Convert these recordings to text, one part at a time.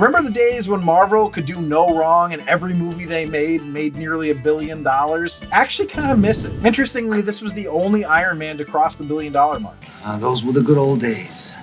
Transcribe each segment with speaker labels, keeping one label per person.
Speaker 1: Remember the days when Marvel could do no wrong and every movie they made nearly $1 billion? Actually kind of miss it. Interestingly, this was the only Iron Man to cross the $1 billion mark.
Speaker 2: Those were the good old days.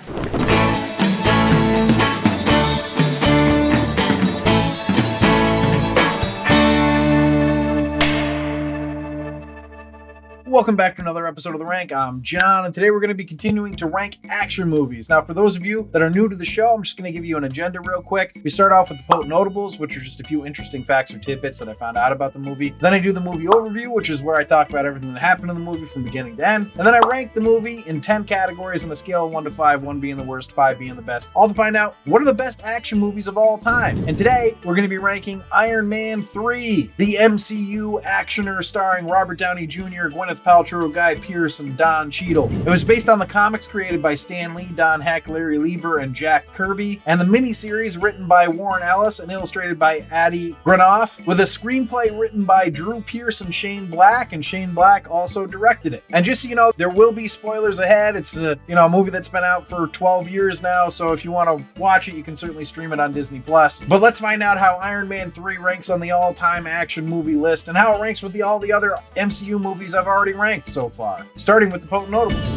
Speaker 1: Welcome back to another episode of The Rank. I'm John, and today we're going to be continuing to rank action movies. Now, for those of you that are new to the show, I'm just going to give you an agenda real quick. We start off with the potent notables, which are just a few interesting facts or tidbits that I found out about the movie. Then I do the movie overview, which is where I talk about everything that happened in the movie from beginning to end. And then I rank the movie in 10 categories on the scale of 1 to 5, 1 being the worst, 5 being the best, all to find out what are the best action movies of all time. And today, we're going to be ranking Iron Man 3, the MCU actioner starring Robert Downey Jr., Gwyneth Paltrow, Guy Pearce, and Don Cheadle. It was based on the comics created by Stan Lee, Don Heck, Larry Lieber, and Jack Kirby, and the miniseries written by Warren Ellis and illustrated by Adi Granoff, with a screenplay written by Drew Pearce and Shane Black also directed it. And just so you know, there will be spoilers ahead. It's a movie that's been out for 12 years now, so if you want to watch it, you can certainly stream it on Disney+. But let's find out how Iron Man 3 ranks on the all-time action movie list and how it ranks with all the other MCU movies I've already ranked so far, starting with the potent notables.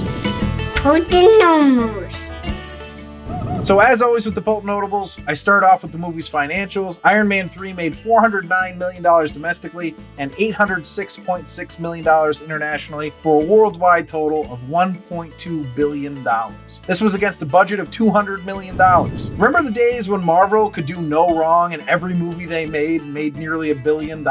Speaker 3: Potent notables.
Speaker 1: So as always with the potent notables, I start off with the movie's financials. Iron Man 3 made $409 million domestically and $806.6 million internationally for a worldwide total of $1.2 billion. This was against a budget of $200 million. Remember the days when Marvel could do no wrong and every movie they made nearly $1 billion?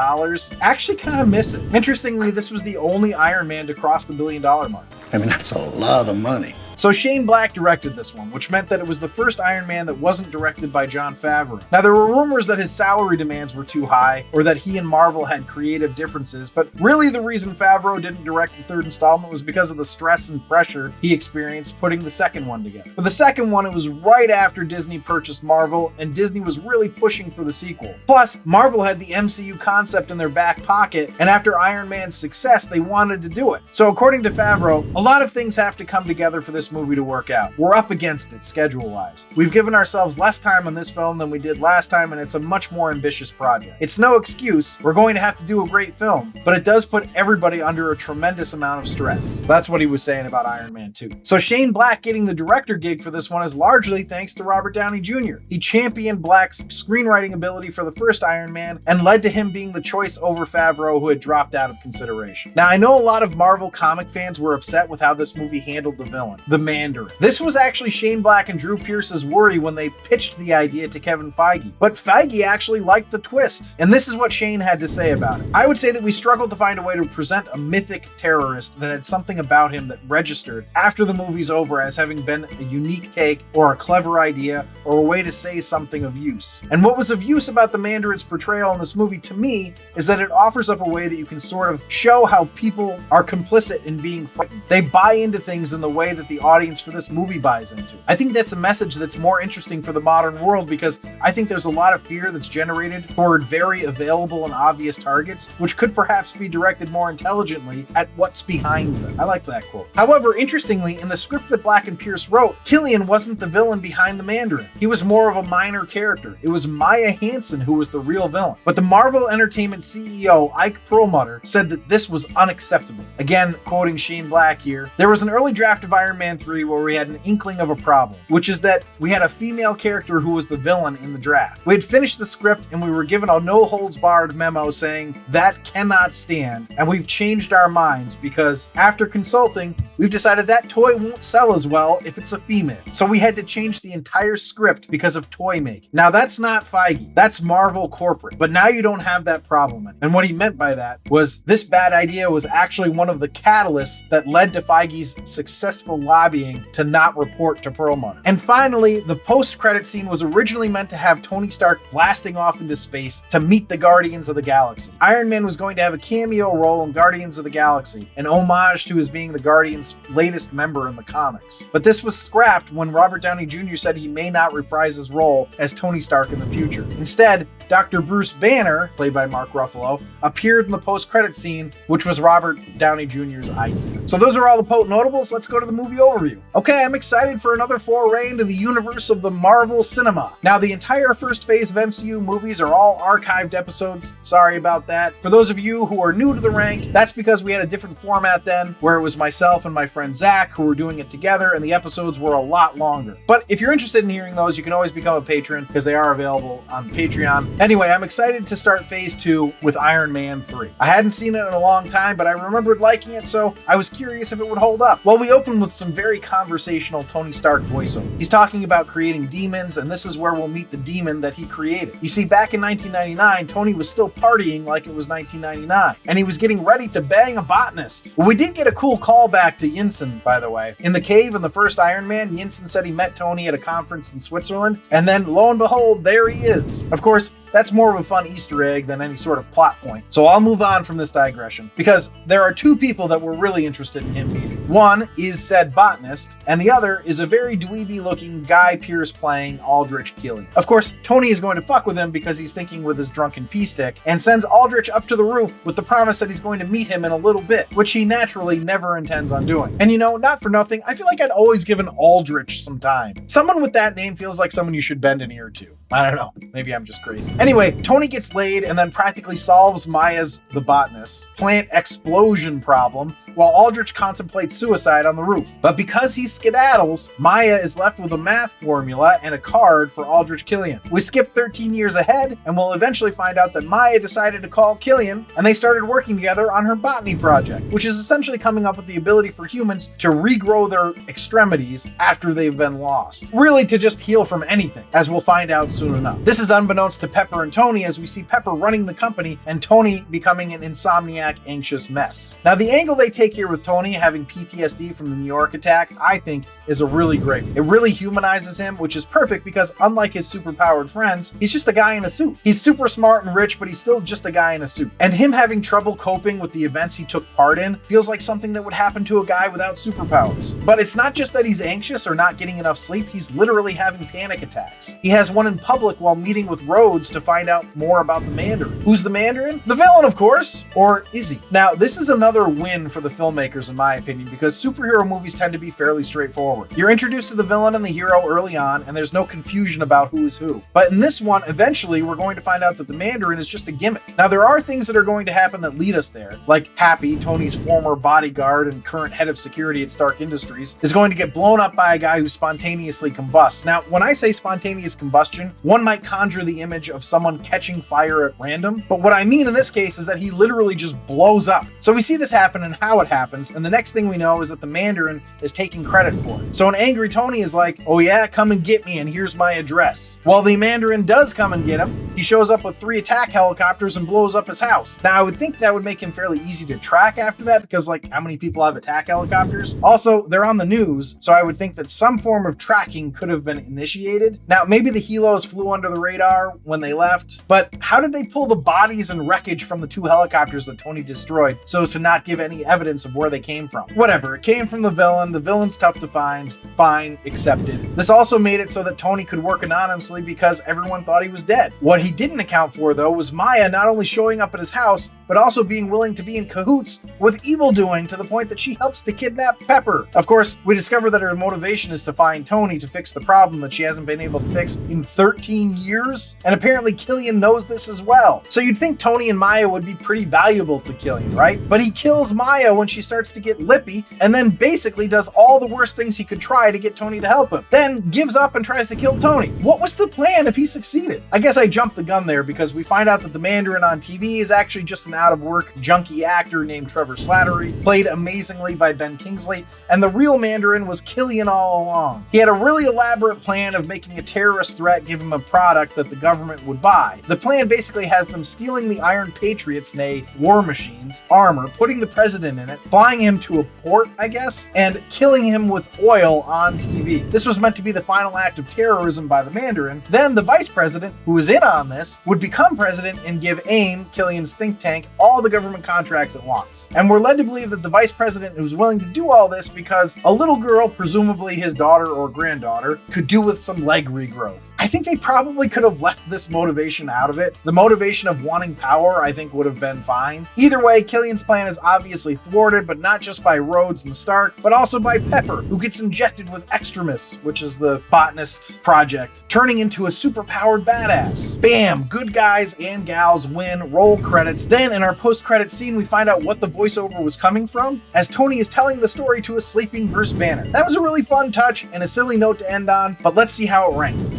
Speaker 1: Actually kind of miss it. Interestingly, this was the only Iron Man to cross the $1 billion mark.
Speaker 2: I mean, that's a lot of money.
Speaker 1: So Shane Black directed this one, which meant that it was the first Iron Man that wasn't directed by Jon Favreau. Now, there were rumors that his salary demands were too high, or that he and Marvel had creative differences, but really the reason Favreau didn't direct the third installment was because of the stress and pressure he experienced putting the second one together. For the second one, it was right after Disney purchased Marvel, and Disney was really pushing for the sequel. Plus, Marvel had the MCU concept in their back pocket, and after Iron Man's success, they wanted to do it. So according to Favreau, a lot of things have to come together for this movie to work out. We're up against it schedule-wise. We've given ourselves less time on this film than we did last time, and it's a much more ambitious project. It's no excuse. We're going to have to do a great film, but it does put everybody under a tremendous amount of stress. That's what he was saying about Iron Man 2. So Shane Black getting the director gig for this one is largely thanks to Robert Downey Jr. He championed Black's screenwriting ability for the first Iron Man and led to him being the choice over Favreau, who had dropped out of consideration. Now, I know a lot of Marvel comic fans were upset with how this movie handled the villain, the Mandarin. This was actually Shane Black and Drew Pearce's worry when they pitched the idea to Kevin Feige. But Feige actually liked the twist, and this is what Shane had to say about it. I would say that we struggled to find a way to present a mythic terrorist that had something about him that registered after the movie's over as having been a unique take or a clever idea or a way to say something of use. And what was of use about the Mandarin's portrayal in this movie to me is that it offers up a way that you can sort of show how people are complicit in being frightened. They buy into things in the way that the audience for this movie buys into. I think that's a message that's more interesting for the modern world because I think there's a lot of fear that's generated toward very available and obvious targets, which could perhaps be directed more intelligently at what's behind them. I like that quote. However, interestingly, in the script that Black and Pearce wrote, Killian wasn't the villain behind the Mandarin. He was more of a minor character. It was Maya Hansen who was the real villain. But the Marvel Entertainment CEO, Ike Perlmutter, said that this was unacceptable. Again, quoting Shane Black here, there was an early draft of Iron Man 3 where we had an inkling of a problem, which is that we had a female character who was the villain in the draft. We had finished the script and we were given a no-holds-barred memo saying that cannot stand, and we've changed our minds because after consulting, we've decided that toy won't sell as well if it's a female. So we had to change the entire script because of toy making. Now that's not Feige, that's Marvel corporate, but now you don't have that problem. And what he meant by that was this bad idea was actually one of the catalysts that led to Feige's successful lobbying to not report to Perlmutter. And finally, the post-credit scene was originally meant to have Tony Stark blasting off into space to meet the Guardians of the Galaxy. Iron Man was going to have a cameo role in Guardians of the Galaxy, an homage to his being the Guardians' latest member in the comics. But this was scrapped when Robert Downey Jr. said he may not reprise his role as Tony Stark in the future. Instead, Dr. Bruce Banner, played by Mark Ruffalo, appeared in the post-credit scene, which was Robert Downey Jr.'s idea. So those are are all the potent notables. Let's go to the movie overview. Okay, I'm excited for another foray into the universe of the Marvel cinema. Now, the entire first phase of MCU movies are all archived episodes. Sorry about that. For those of you who are new to the rank, that's because we had a different format then, where it was myself and my friend Zach who were doing it together, and the episodes were a lot longer. But if you're interested in hearing those, you can always become a patron because they are available on Patreon. Anyway, I'm excited to start phase 2 with Iron Man 3. I hadn't seen it in a long time, but I remembered liking it, so I was curious if it would hold up. Well, we open with some very conversational Tony Stark voiceover. He's talking about creating demons, and this is where we'll meet the demon that he created. You see, back in 1999, Tony was still partying like it was 1999, and he was getting ready to bang a botanist. Well, we did get a cool callback to Yinsen, by the way. In the cave in the first Iron Man, Yinsen said he met Tony at a conference in Switzerland, and then lo and behold, there he is. Of course, that's more of a fun Easter egg than any sort of plot point. So I'll move on from this digression, because there are two people that we're really interested in him meeting. One is said botanist, and the other is a very dweeby looking Guy Pearce playing Aldrich Killian. Of course, Tony is going to fuck with him because he's thinking with his drunken pea stick, and sends Aldrich up to the roof with the promise that he's going to meet him in a little bit, which he naturally never intends on doing. And you know, not for nothing, I feel like I'd always given Aldrich some time. Someone with that name feels like someone you should bend an ear to. I don't know, maybe I'm just crazy. Anyway, Tony gets laid and then practically solves Maya's, the botanist, plant explosion problem while Aldrich contemplates suicide on the roof. But because he skedaddles, Maya is left with a math formula and a card for Aldrich Killian. We skip 13 years ahead, and we'll eventually find out that Maya decided to call Killian, and they started working together on her botany project, which is essentially coming up with the ability for humans to regrow their extremities after they've been lost. Really to just heal from anything, as we'll find out soon enough. This is unbeknownst to Pepper and Tony, as we see Pepper running the company and Tony becoming an insomniac, anxious mess. Now, the angle they take here with Tony having PTSD from the New York attack, I think, is a really great. It really humanizes him, which is perfect because unlike his superpowered friends, he's just a guy in a suit. He's super smart and rich, but he's still just a guy in a suit. And him having trouble coping with the events he took part in feels like something that would happen to a guy without superpowers. But it's not just that he's anxious or not getting enough sleep, he's literally having panic attacks. He has one in public while meeting with Rhodes to find out more about the Mandarin. Who's the Mandarin? The villain, of course. Or is he? Now, this is another win for the filmmakers, in my opinion, because superhero movies tend to be fairly straightforward. You're introduced to the villain and the hero early on, and there's no confusion about who is who. But in this one, eventually, we're going to find out that the Mandarin is just a gimmick. Now, there are things that are going to happen that lead us there, like Happy, Tony's former bodyguard and current head of security at Stark Industries, is going to get blown up by a guy who spontaneously combusts. Now, when I say spontaneous combustion, one might conjure the image of someone catching fire at random, but what I mean in this case is that he literally just blows up. So we see this happen and how it happens, and the next thing we know is that the Mandarin is taking credit for it. So an angry Tony is like, oh yeah, come and get me, and here's my address. While the Mandarin does come and get him, he shows up with 3 attack helicopters and blows up his house. Now, I would think that would make him fairly easy to track after that, because like, how many people have attack helicopters? Also, they're on the news, so I would think that some form of tracking could have been initiated. Now, maybe the helos flew under the radar when they left, but how did they pull the bodies and wreckage from the 2 helicopters that Tony destroyed so as to not give any evidence of where they came from? Whatever, it came from the villain. The villain's tough to find. Fine, accepted. This also made it so that Tony could work anonymously because everyone thought he was dead. What he didn't account for, though, was Maya not only showing up at his house, but also being willing to be in cahoots with evildoing to the point that she helps to kidnap Pepper. Of course, we discover that her motivation is to find Tony to fix the problem that she hasn't been able to fix in 13 years, and apparently Killian knows this as well. So you'd think Tony and Maya would be pretty valuable to Killian, right? But he kills Maya when she starts to get lippy, and then basically does all the worst things he could try to get Tony to help him, then gives up and tries to kill Tony. What was the plan if he succeeded? I guess I jumped the gun there because we find out that the Mandarin on TV is actually just an out-of-work junkie actor named Trevor Slattery, played amazingly by Ben Kingsley, and the real Mandarin was Killian all along. He had a really elaborate plan of making a terrorist threat give him a product that the government would buy. The plan basically has them stealing the Iron Patriots, nay, War Machines, armor, putting the president in it, flying him to a port, I guess, and killing him with oil on TV. This was meant to be the final act of terrorism by the Mandarin. Then the vice president, who was in on this, would become president and give AIM, Killian's think tank, bank all the government contracts at once. And we're led to believe that the vice president was willing to do all this because a little girl, presumably his daughter or granddaughter, could do with some leg regrowth. I think they probably could have left this motivation out of it. The motivation of wanting power, I think, would have been fine. Either way, Killian's plan is obviously thwarted, but not just by Rhodes and Stark, but also by Pepper, who gets injected with Extremis, which is the botanist project, turning into a superpowered badass. Bam! Good guys and gals win, roll credits. Then in our post-credit scene, we find out what the voiceover was coming from, as Tony is telling the story to a sleeping Bruce Banner. That was a really fun touch and a silly note to end on, but let's see how it ranked.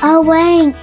Speaker 3: A rank.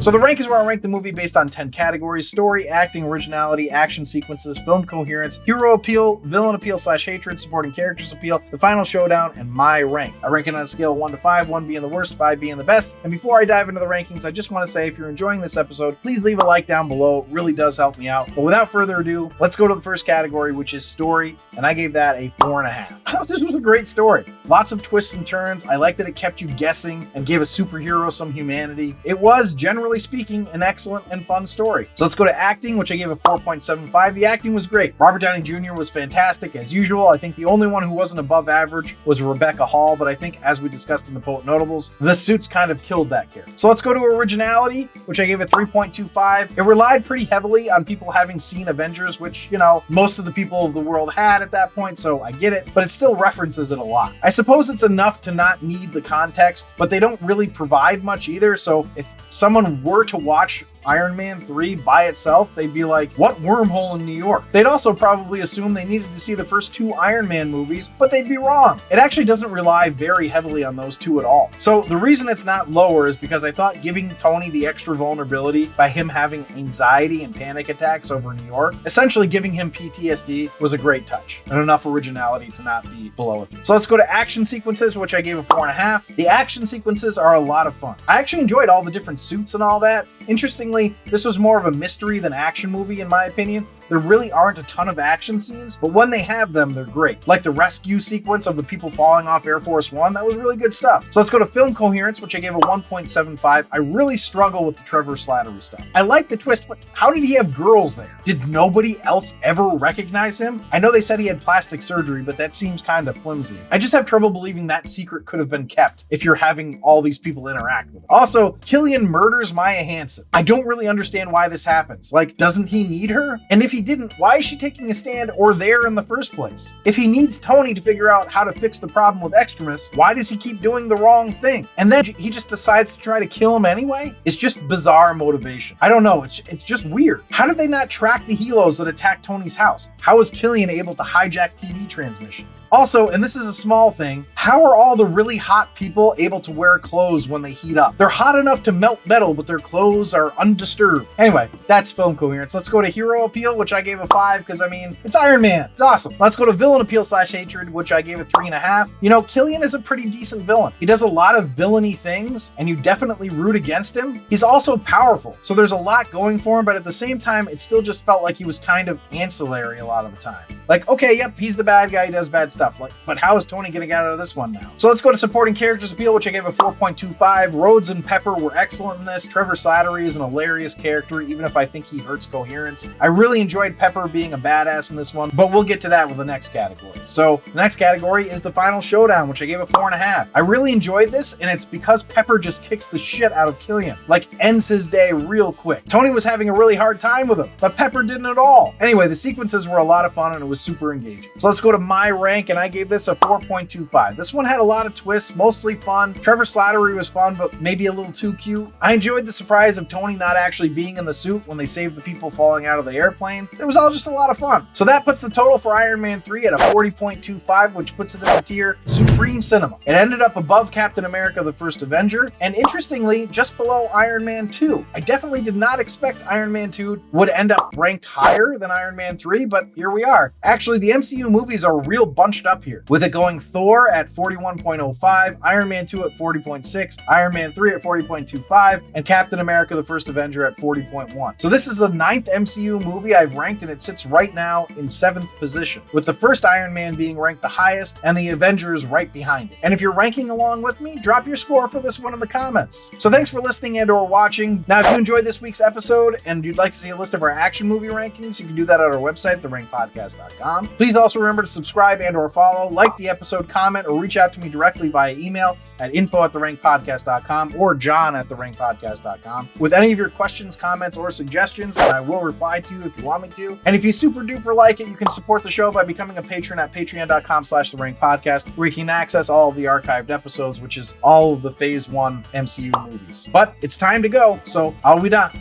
Speaker 1: So the rank is where I rank the movie based on 10 categories: story, acting, originality, action sequences, film coherence, hero appeal, villain appeal / hatred, supporting characters appeal, the final showdown, and my rank. I rank it on a scale of 1 to 5, 1 being the worst, 5 being the best. And before I dive into the rankings, I just want to say, if you're enjoying this episode, please leave a like down below. It really does help me out. But without further ado, let's go to the first category, which is story, and I gave that a 4.5. I thought this was a great story. Lots of twists and turns. I liked that it kept you guessing and gave a superhero some humanity. It was, generally speaking, an excellent and fun story. So let's go to acting, which I gave a 4.75. The acting was great. Robert Downey Jr. was fantastic as usual. I think the only one who wasn't above average was Rebecca Hall, but I think, as we discussed in the Poet Notables, the suits kind of killed that character. So let's go to originality, which I gave a 3.25. It relied pretty heavily on people having seen Avengers, which, you know, most of the people of the world had at that point, so I get it, but it still references it a lot. I suppose it's enough to not need the context, but they don't really provide much either, so if someone were to watch Iron Man 3 by itself, they'd be like, what wormhole in New York? They'd also probably assume they needed to see the first 2 Iron Man movies, but they'd be wrong. It actually doesn't rely very heavily on those 2 at all. So the reason it's not lower is because I thought giving Tony the extra vulnerability by him having anxiety and panic attacks over New York, essentially giving him PTSD, was a great touch and enough originality to not be below it. So let's go to action sequences, which I gave a 4.5. The action sequences are a lot of fun. I actually enjoyed all the different suits and all that. Interestingly, this was more of a mystery than action movie in my opinion. There really aren't a ton of action scenes, but when they have them, they're great. Like the rescue sequence of the people falling off Air Force One, that was really good stuff. So let's go to film coherence, which I gave a 1.75. I really struggle with the Trevor Slattery stuff. I like the twist, but how did he have girls there? Did nobody else ever recognize him? I know they said he had plastic surgery, but that seems kind of flimsy. I just have trouble believing that secret could have been kept if you're having all these people interact with him. Also, Killian murders Maya Hansen. I don't really understand why this happens. Like, doesn't he need her? And if he didn't, why is she taking a stand or there in the first place? If he needs Tony to figure out how to fix the problem with Extremis, why does he keep doing the wrong thing? And then he just decides to try to kill him anyway? It's just bizarre motivation. I don't know, it's just weird. How did they not track the helos that attacked Tony's house? How is Killian able to hijack TV transmissions? Also, and this is a small thing, how are all the really hot people able to wear clothes when they heat up? They're hot enough to melt metal, but their clothes are undisturbed. Anyway, that's film coherence. Let's go to hero appeal, which I gave a 5 because, I mean, it's Iron Man. It's awesome. Let's go to villain appeal / hatred, which I gave a 3.5. You know, Killian is a pretty decent villain. He does a lot of villainy things, and you definitely root against him. He's also powerful, so there's a lot going for him, but at the same time, it still just felt like he was kind of ancillary a lot of the time. Like, okay, yep, he's the bad guy, he does bad stuff. Like, but how is Tony gonna get out of this one now? So let's go to supporting characters appeal, which I gave a 4.25. Rhodes and Pepper were excellent in this. Trevor Slattery is an hilarious character, even if I think he hurts coherence. I really enjoyed Pepper being a badass in this one, but we'll get to that with the next category. So the next category is the final showdown, which I gave a 4.5. I really enjoyed this, and it's because Pepper just kicks the shit out of Killian, like ends his day real quick. Tony was having a really hard time with him, but Pepper didn't at all. Anyway, the sequences were a lot of fun and it was super engaging. So let's go to my rank, and I gave this a 4.25. This one had a lot of twists, mostly fun. Trevor Slattery was fun, but maybe a little too cute. I enjoyed the surprise of Tony not actually being in the suit when they saved the people falling out of the airplane. It was all just a lot of fun. So that puts the total for Iron Man 3 at a 40.25, which puts it in the tier Supreme Cinema. It ended up above Captain America: The First Avenger, and interestingly, just below Iron Man 2. I definitely did not expect Iron Man 2 would end up ranked higher than Iron Man 3, but here we are. Actually, the MCU movies are real bunched up here, with it going Thor at 41.05, Iron Man 2 at 40.6, Iron Man 3 at 40.25, and Captain America: The First Avenger at 40.1. So this is the 9th MCU movie I've they've ranked, and it sits right now in 7th position, with the first Iron Man being ranked the highest and the Avengers right behind it. And if you're ranking along with me, drop your score for this one in the comments. So thanks for listening and or watching. Now, if you enjoyed this week's episode and you'd like to see a list of our action movie rankings, you can do that at our website, therankpodcast.com. Please also remember to subscribe and or follow, like the episode, comment, or reach out to me directly via email at info@therankpodcast.com or john@therankpodcast.com with any of your questions, comments, or suggestions, and I will reply to you if you want me to. And if you super duper like it, you can support the show by becoming a patron at patreon.com/therankpodcast, where you can access all of the archived episodes, which is all of the Phase 1 MCU movies. But it's time to go, so alvida.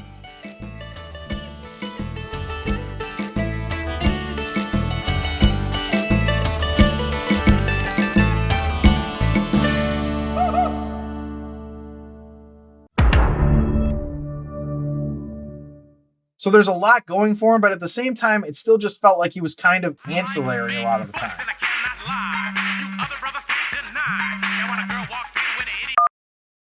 Speaker 1: So there's a lot going for him, but at the same time, it still just felt like he was kind of ancillary a lot of the time.